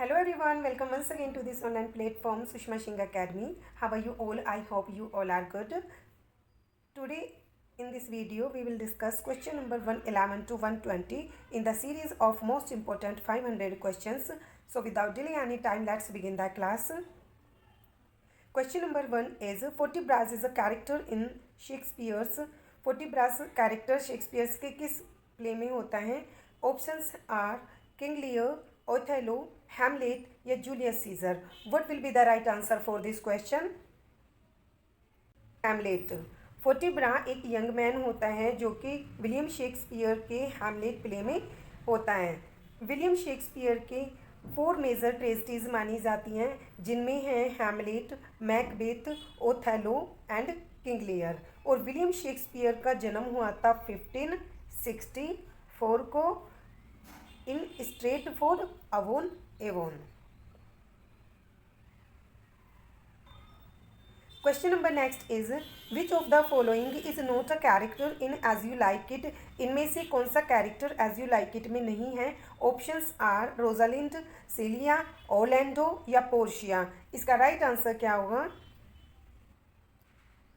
Hello everyone, welcome once again to this online platform Sushma Singh Academy. How are you all? I hope you all are good. Today in this video we will discuss question number 111 to 120 in the series of most important 500 questions. So without delaying any time, let's begin the class. Question number 1 is Fortinbras is a character in Shakespeare's. Fortinbras character Shakespeare's के किस play में होता है? Options are King Lear, Othello, Hamlet या Julius Caesar. What will be the right answer for this question? Hamlet. Fortinbras एक young man होता है जो कि विलियम शेक्सपियर के हैमलेट प्ले में होता है. विलियम शेक्सपियर के 4 मेजर ट्रेजेडीज मानी जाती हैं, जिनमें हैं Hamlet, Macbeth, Othello and King Lear. और विलियम शेक्सपियर का जन्म हुआ था 1564 को in Stratford Avon Avon. Question number next is which of the following is not a character in as you like it. इनमें से कौन सा character as you like it में नहीं है? Options are Rosalind, Celia, Orlando या Portia. इसका right answer क्या होगा?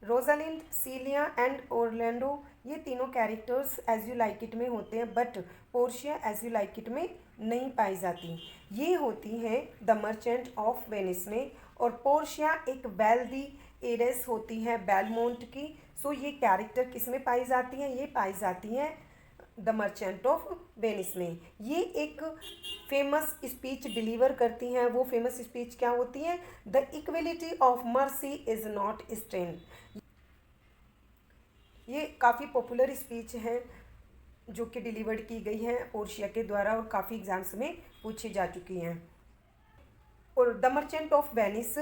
रोजालिंड, सीलिया एंड ओरलैंडो ये तीनों characters as you like it में होते हैं, but Portia as you like it में नहीं पाई जाती. ये होती है द मर्चेंट ऑफ वेनिस में, और पोर्शिया एक वेल्दी एरेस होती है बेलमोंट की. सो ये कैरेक्टर किस में पाई जाती हैं? ये पाई जाती हैं द मर्चेंट ऑफ वेनिस में. ये एक फेमस स्पीच डिलीवर करती हैं. वो फेमस स्पीच क्या होती है? The equality of mercy is not strength. ये काफ़ी पॉपुलर स्पीच है जो कि डिलीवर्ड की गई है पोर्शिया के द्वारा और काफ़ी एग्जाम्स में पूछी जा चुकी हैं. और द मर्चेंट ऑफ वेनिस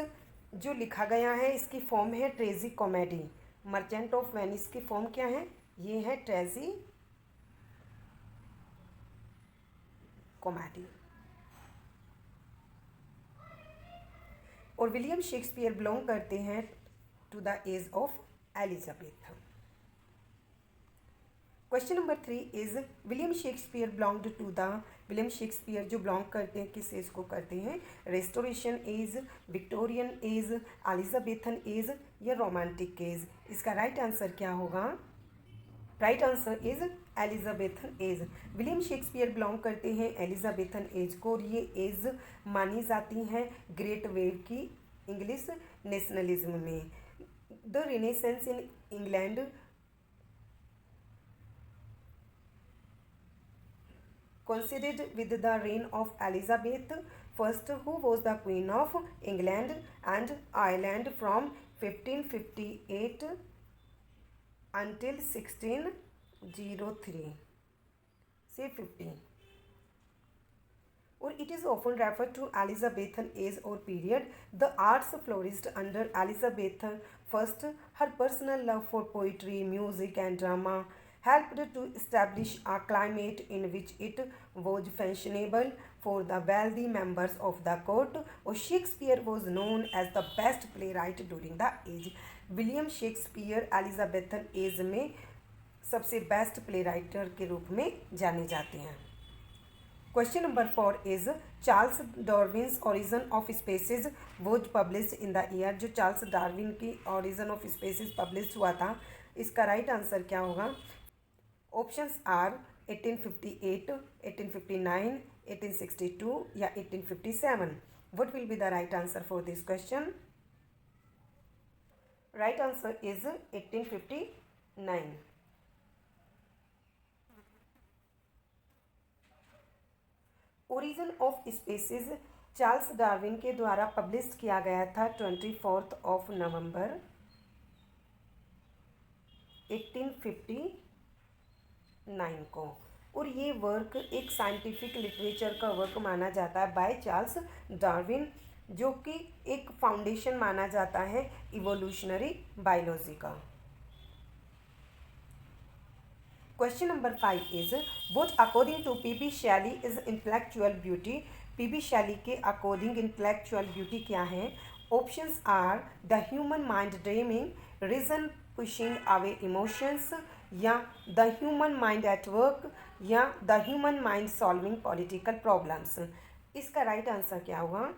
जो लिखा गया है इसकी फॉर्म है tragicomedy. Merchant of Venice की फॉर्म क्या है? ये है ट्रेजी कॉमेडी. और विलियम शेक्सपियर बिलोंग करते हैं to the age of Elizabeth. Question number 3 is William Shakespeare belonged to the. William Shakespeare जो बिलोंग करते हैं किस एज को करते हैं? Restoration age, Victorian age, Elizabethan age या रोमांटिक एज. इसका राइट आंसर क्या होगा? Right answer is Elizabethan age. William Shakespeare belong करते हैं एलिजाबेथन एज को, और ये एज मानी जाती हैं ग्रेट वेव की इंग्लिश नेशनलिज्म में. The renaissance in England coincided with the reign of Elizabeth I, who was the Queen of England and Ireland from 1558 until 1603 से 15. और it is often referred to Elizabethan age or period. The arts flourished under Elizabeth I. Her personal love for poetry, music and drama helped to establish a climate in which it was fashionable for the wealthy members of the court. और Shakespeare was known as the best playwright during the age. William Shakespeare Elizabethan age में सबसे best play writer के रूप में जाने जाते हैं. Question number 4 is Charles Darwin's origin of species was published in the year. जो चार्ल्स डार्विन की ओरिजिन ऑफ स्पेसीज पब्लिश हुआ था, इसका राइट आंसर क्या होगा? ऑप्शंस आर 1858, 1859, 1862 या 1857. What will be the right answer for this question? Right answer is 1859. Origin of species Charles Darwin के द्वारा पब्लिश किया गया था 24 नवंबर 1859 को. और ये वर्क एक साइंटिफिक लिटरेचर का वर्क माना जाता है बाय चार्ल्स डार्विन, जो कि एक फाउंडेशन माना जाता है इवोल्यूशनरी बायोलॉजी का. Question number 5 is what according to P B Shelley is intellectual beauty. P B Shelley के अकॉर्डिंग इंटेलेक्चुअल ब्यूटी क्या है? Options are the human mind dreaming, reason pushing away emotions या the human mind at work या the human mind solving political problems. इसका right answer क्या होगा?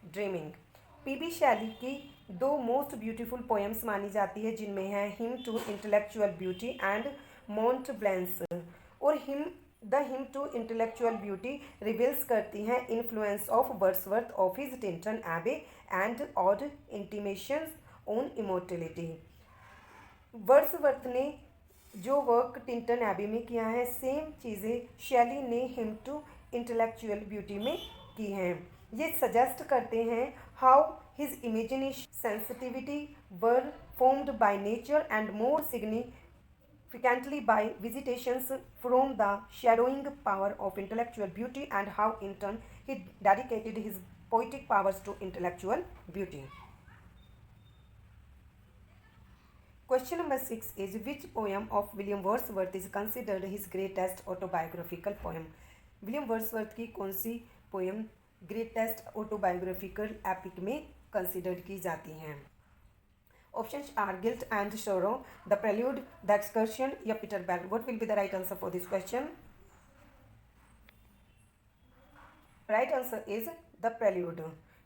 Dreaming. PB Shelley की दो मोस्ट ब्यूटीफुल पोएम्स मानी जाती है, जिनमें है hymn to intellectual beauty and Mont Blanc. और the hymn to intellectual beauty reveals करती हैं influence of Wordsworth of his Tintern Abbey and ode intimations on immortality. Wordsworth ने जो वर्क टिंटन एबे में किया है, सेम चीज़ें शैली ने हिम टू इंटेलेक्चुअल ब्यूटी में की हैं। ये सजेस्ट करते हैं how his imagination sensitivity were formed by nature and more significantly by visitations from the shadowing power of intellectual beauty, and how in turn he dedicated his poetic powers to intellectual beauty. Question number 6 is which poem of William Wordsworth is considered his greatest autobiographical poem? William Wordsworth की कौन सी poem greatest autobiographical epic में consider की जाती हैं? Options are guilt and sorrow, the prelude, the excursion या Peter Bell. What will be the right answer for this question? Right answer is the prelude.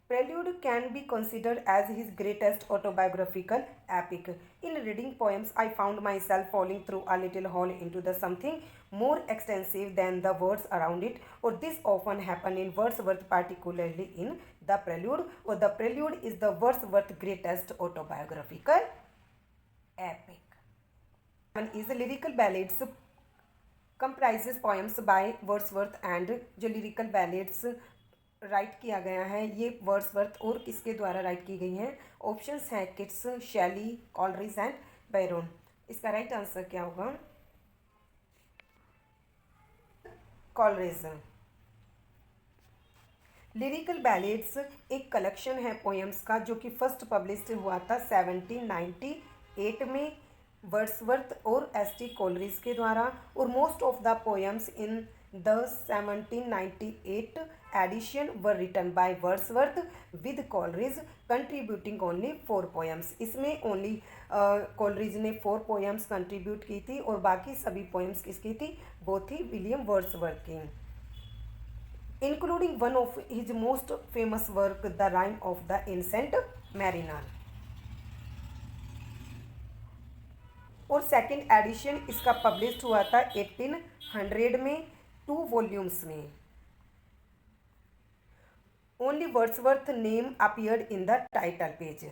Prelude can be considered as his greatest autobiographical epic. In reading poems, I found myself falling through a little hole into the something more extensive than the words around it, or this often happened in Wordsworth, particularly in The Prelude, or The Prelude is the Wordsworth's greatest autobiographical epic. One is lyrical ballads comprises poems by Wordsworth, and जो lyrical ballads right किया गया है ये Wordsworth और किसके द्वारा right की गई हैं? ऑप्शंस हैं किट्स, शैली, कॉलरिज एंड बैरोन। इसका राइट आंसर क्या होगा? कॉलरिज। लिरिकल बैलेड्स एक कलेक्शन है पोएम्स का जो कि फर्स्ट पब्लिश्ड हुआ था 1798 में वर्ड्सवर्थ और एस.टी. कॉलरिज के द्वारा, और most of the poems in the 1798 edition were written by Wordsworth with Coleridge contributing only 4 poems. इसमें ओनली Coleridge ने 4 poems कंट्रीब्यूट की थी और बाकी सभी poems किसकी थी? वो थी विलियम वर्ड्सवर्थ की, including one of his most famous work, The Rime of the Ancient Mariner. और सेकेंड एडिशन इसका पब्लिश्ड हुआ था 1800 में 2 वॉल्यूम्स में. Only Wordsworth name appeared in the title page.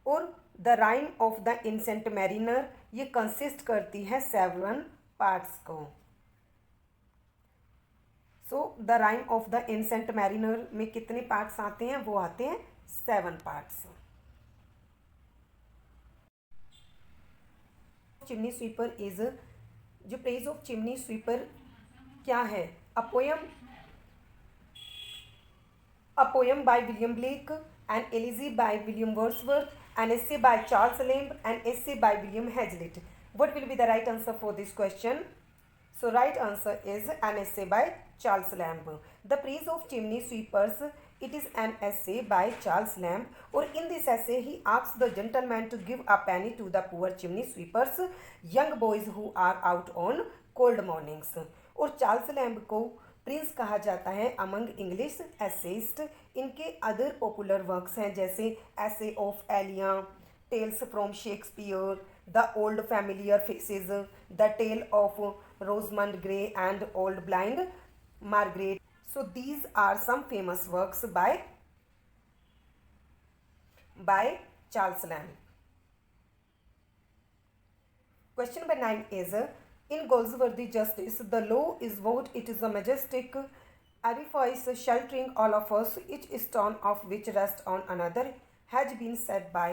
और the rime of the ancient mariner ये consist करती है 7 पार्ट्स को. So the rime of the ancient mariner में कितने पार्ट्स आते हैं? वो आते हैं 7 पार्ट्स. चिमनी स्वीपर इज, जो प्रेज ऑफ चिमनी स्वीपर क्या है? A poem by William Blake, an elegy by William Wordsworth, an essay by Charles Lamb, an essay by William Hazlitt. What will be the right answer for this question? So right answer is an essay by Charles Lamb. The Praise of Chimney Sweepers, it is an essay by Charles Lamb, or in this essay he asks the gentleman to give a penny to the poor chimney sweepers, young boys who are out on cold mornings. और Charles Lamb को prince कहा जाता है among English essayist. इनके other popular works हैं जैसे essay of Elia, tales from Shakespeare, the old familiar faces, the tale of Rosamund Gray and old blind Margaret. So these are some famous works by Charles Lamb. Question number 9 is, in Goldsworthy Justice, the law is what it is, a majestic edifice sheltering all of us, each stone of which rests on another, has been said by.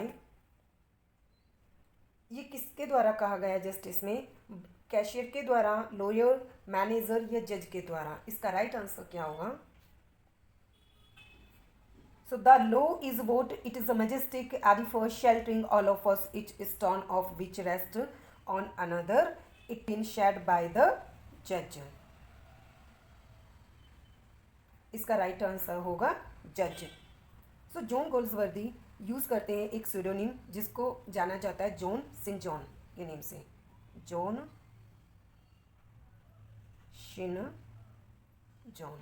ये किसके द्वारा कहा गया justice में? Cashier के द्वारा, lawyer, manager या जज के द्वारा? इसका राइट आंसर क्या होगा? So the law is what it is, a majestic edifice sheltering all of us, each stone of which rests on another, it been shed by the judge. इसका right answer होगा जज. सो John गोल्ड्सवर्दी use करते हैं एक pseudonym जिसको जाना जाता है जॉन सिन जॉन के नेम से. John Shin John.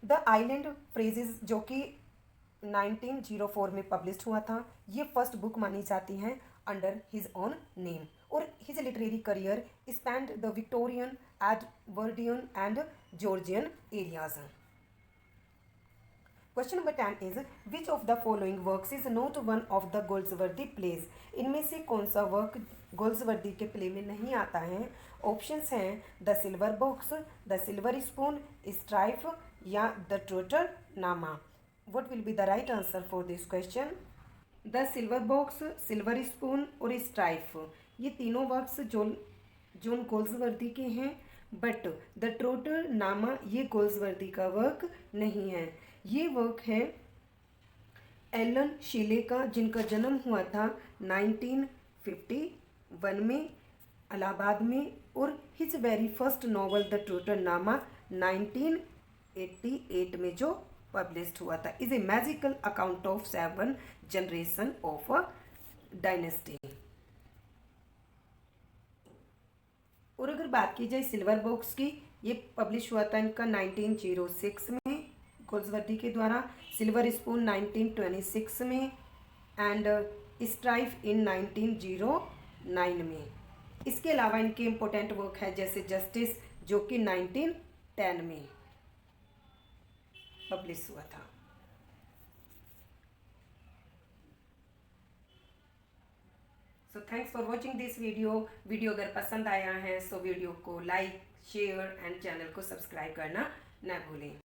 The island phrases जो कि 1904 में पब्लिश हुआ था, ये फर्स्ट बुक मानी जाती हैं अंडर हिज ओन नेम। और his literary career spanned the Victorian, Edwardian and Georgian areas. Question number 10 is which of the following works is not one of the Galsworthy plays. इनमें से कौन सा work गोल्सवर्दी के play में नहीं आता है। ऑप्शंस हैं the silver box, the silver spoon, strife या द ट्रोटर नामा। What will be the right answer for this question. The silver box, silver spoon और स्ट्राइफ, ये तीनों वर्क्स जॉन गोल्सवर्दी के हैं, बट द ट्रोटर नामा ये गोल्सवर्दी का वर्क नहीं है। ये वर्क है एलन शीले का, जिनका जन्म हुआ था 1951 में इलाहाबाद में, और his very first novel the Trotter Nama 1988 में जो पब्लिश्ड हुआ था, is a magical account of 7 generation of a dynasty. और अगर बात की जाए सिल्वर बॉक्स की, ये पब्लिश हुआ था इनका 1906 में गोल्सवर्दी के द्वारा, सिल्वर स्पून 1926 में एंड स्ट्राइफ इन 1909 में। इसके अलावा इनके इम्पोर्टेंट वर्क है जैसे जस्टिस, जो कि 1910 में पब्लिश हुआ था। So thanks for watching this video अगर पसंद आया है सो वीडियो को लाइक, शेयर एंड चैनल को सब्सक्राइब करना ना भूलें।